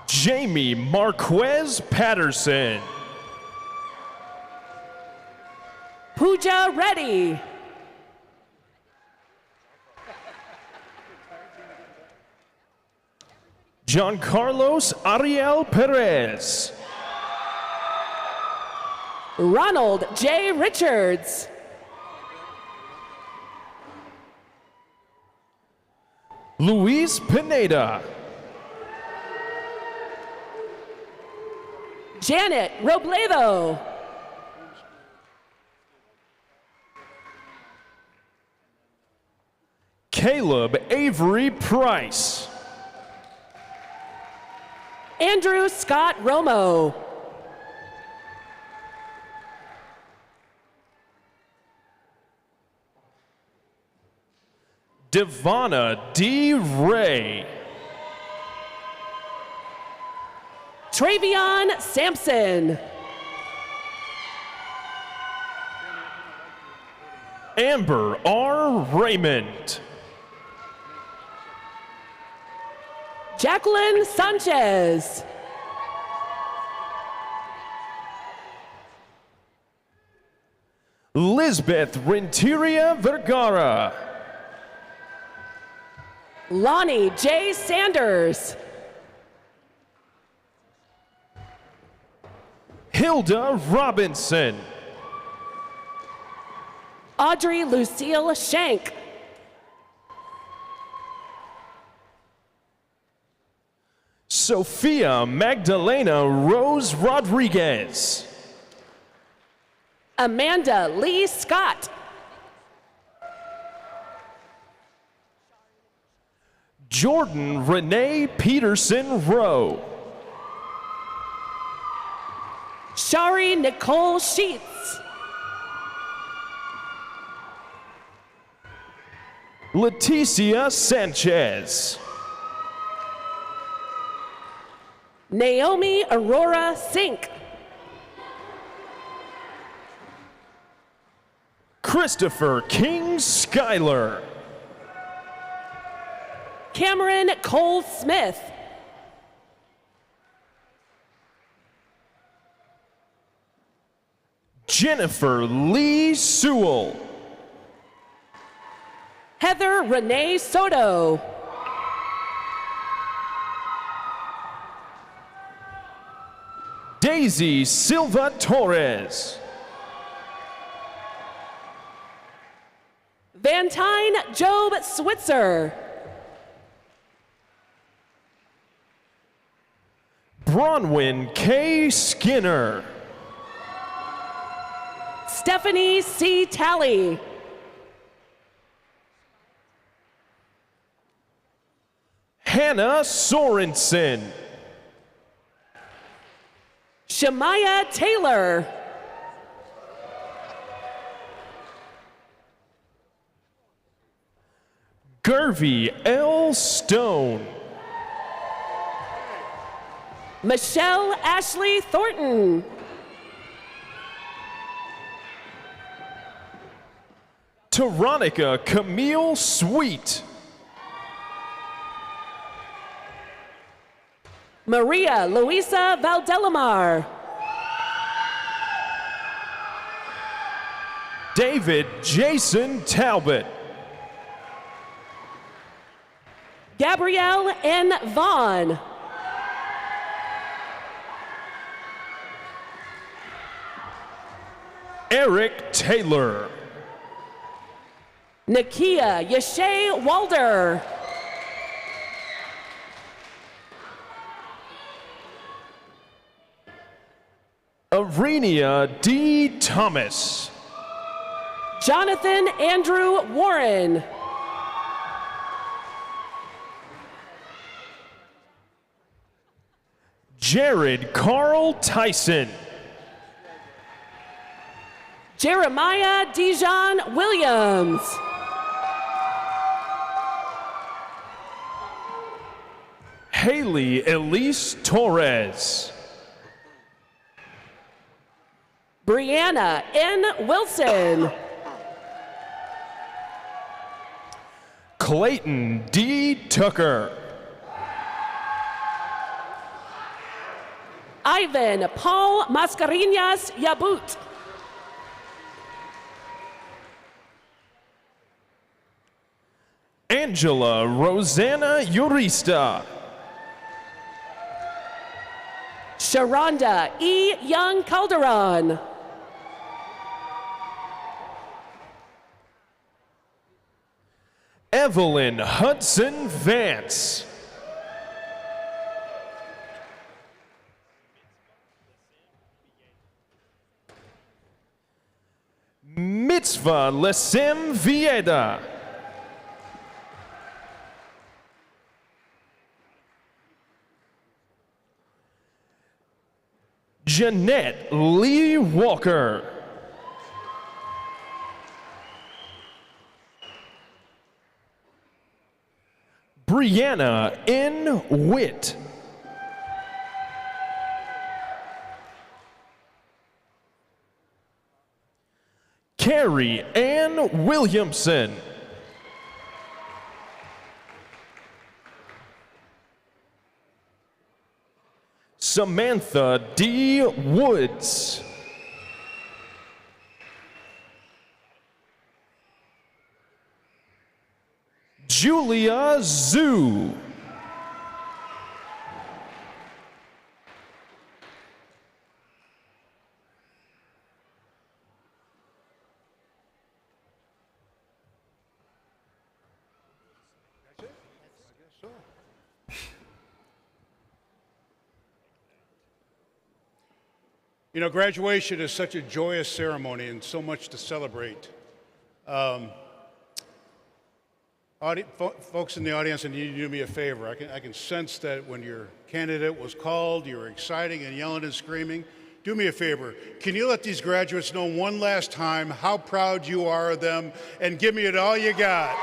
Jamie Marquez Patterson. Pooja Reddy. John Carlos Ariel Perez. Ronald J. Richards. Luis Pineda. Janet Robledo. Caleb Avery Price. Andrew Scott Romo. Devonna D. Ray. Travion Sampson. Amber R. Raymond. Jacqueline Sanchez. Lisbeth Renteria Vergara. Lonnie J. Sanders. Hilda Robinson. Audrey Lucille Shank. Sophia Magdalena Rose Rodriguez. Amanda Lee Scott. Jordan Renee Peterson Rowe. Shari Nicole Sheets. Leticia Sanchez. Naomi Aurora Sink. Christopher King Schuyler. Cameron Cole Smith. Jennifer Lee Sewell. Heather Renee Soto. Daisy Silva Torres. Vantine Job Switzer. Bronwyn K. Skinner. Stephanie C. Talley. Hannah Sorensen. Shemaya Taylor. Gervie L. Stone. Michelle Ashley Thornton. Taronica Camille Sweet. Maria Luisa Valdelamar. David Jason Talbot. Gabrielle N. Vaughn. Eric Taylor. Nakia Yashay Walder. Arenia D. Thomas. Jonathan Andrew Warren. Jared Carl Tyson. Jeremiah Dijon Williams. Haley Elise Torres. Brianna N. Wilson. Clayton D. Tucker. Ivan Paul Mascarinhas Yabut. Angela Rosanna Urista. Sharonda E. Young Calderon. Evelyn Hudson Vance. Mitzvah Lesem Vieda. Jeanette Lee Walker. Brianna N. Witt. Carrie Ann Williamson. Samantha D. Woods. Julia Zhu. You know, graduation is such a joyous ceremony and so much to celebrate. Folks in the audience, I need you to do me a favor. I can sense that when your candidate was called, you were exciting and yelling and screaming. Do me a favor. Can you let these graduates know one last time how proud you are of them and give me it all you got?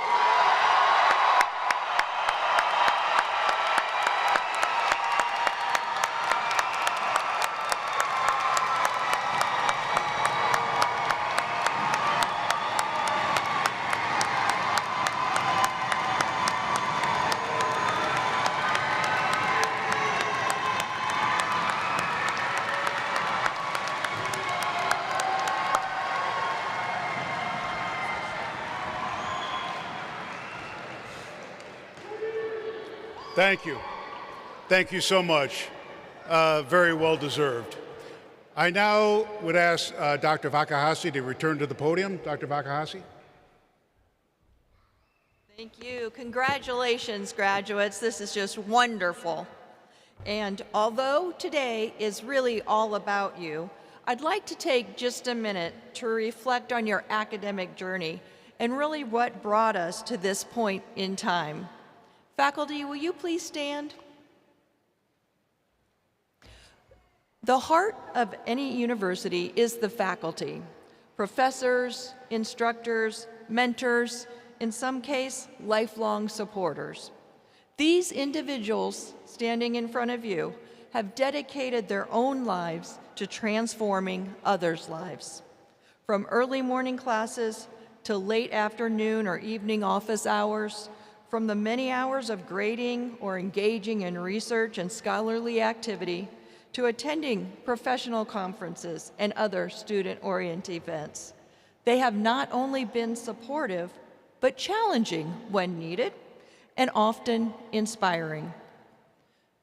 Thank you. Thank you so much. Very well deserved. I now would ask Dr. Vakahasi to return to the podium. Dr. Vakahasi. Thank you. Congratulations, graduates. This is just wonderful. And although today is really all about you, I'd like to take just a minute to reflect on your academic journey and really what brought us to this point in time. Faculty, will you please stand? The heart of any university is the faculty, professors, instructors, mentors, in some case, lifelong supporters. These individuals standing in front of you have dedicated their own lives to transforming others' lives. From early morning classes to late afternoon or evening office hours, from the many hours of grading or engaging in research and scholarly activity, to attending professional conferences and other student-oriented events. They have not only been supportive, but challenging when needed, and often inspiring.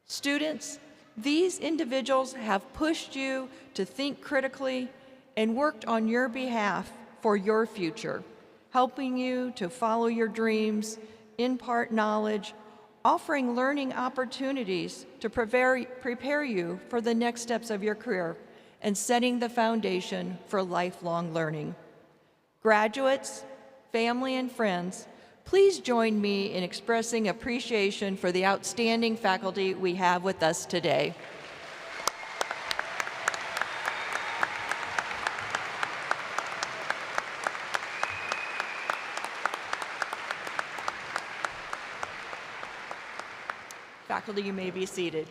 Students, these individuals have pushed you to think critically and worked on your behalf for your future, helping you to follow your dreams, impart knowledge, offering learning opportunities to prepare you for the next steps of your career, and setting the foundation for lifelong learning. Graduates, family, and friends, please join me in expressing appreciation for the outstanding faculty we have with us today. Faculty, you may be seated.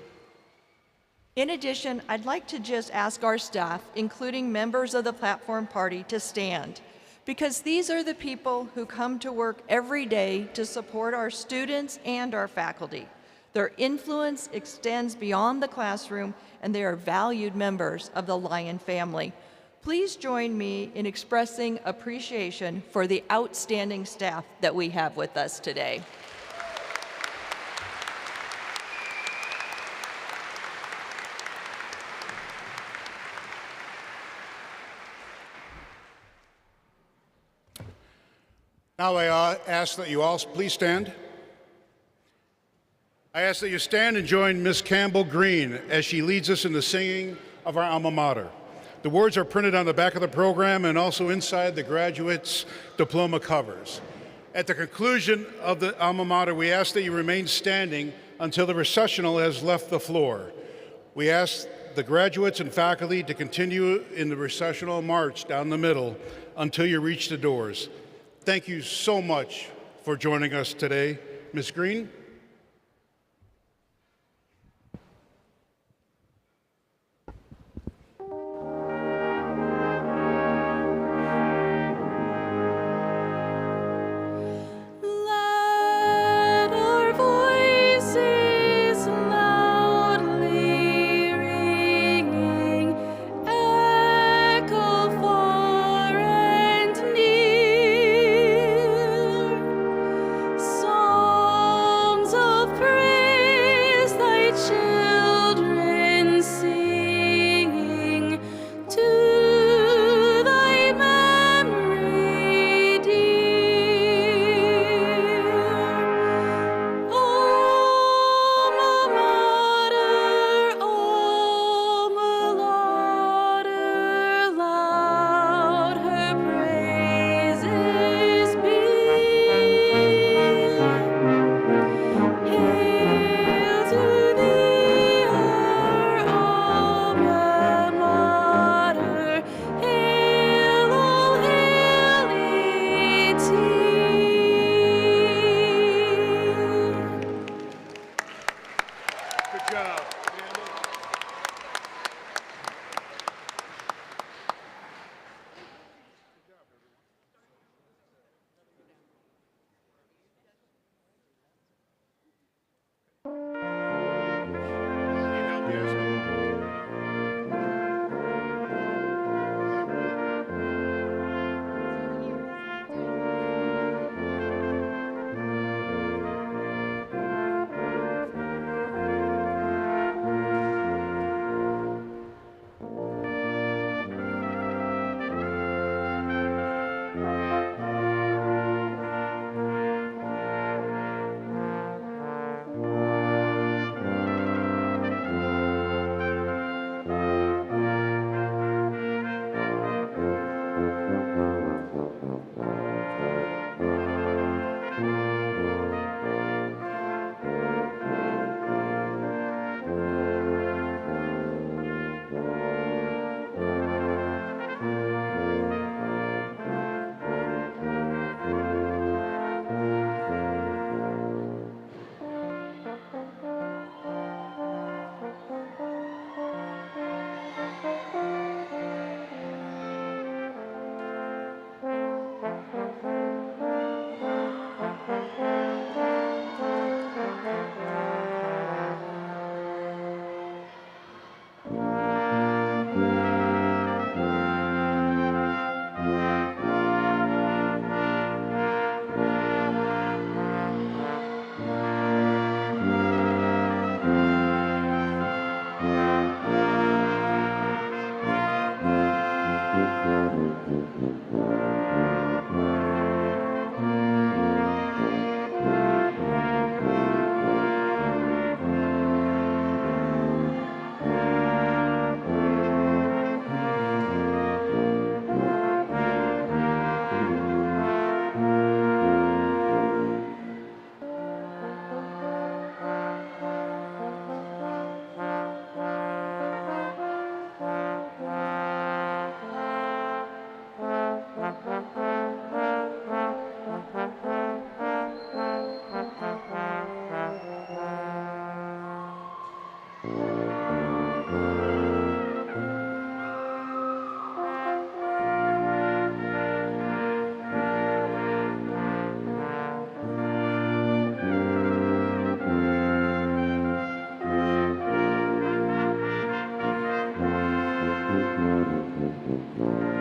In addition, I'd like to just ask our staff, including members of the platform party, to stand, because these are the people who come to work every day to support our students and our faculty. Their influence extends beyond the classroom, and they are valued members of the Lion family. Please join me in expressing appreciation for the outstanding staff that we have with us today. Now I ask that you all please stand. I ask that you stand and join Ms. Campbell Green as she leads us in the singing of our alma mater. The words are printed on the back of the program and also inside the graduates' diploma covers. At the conclusion of the alma mater, we ask that you remain standing until the recessional has left the floor. We ask the graduates and faculty to continue in the recessional march down the middle until you reach the doors. Thank you so much for joining us today. Ms. Green? Let our voices loudly ringing echo far and near. Songs Amen.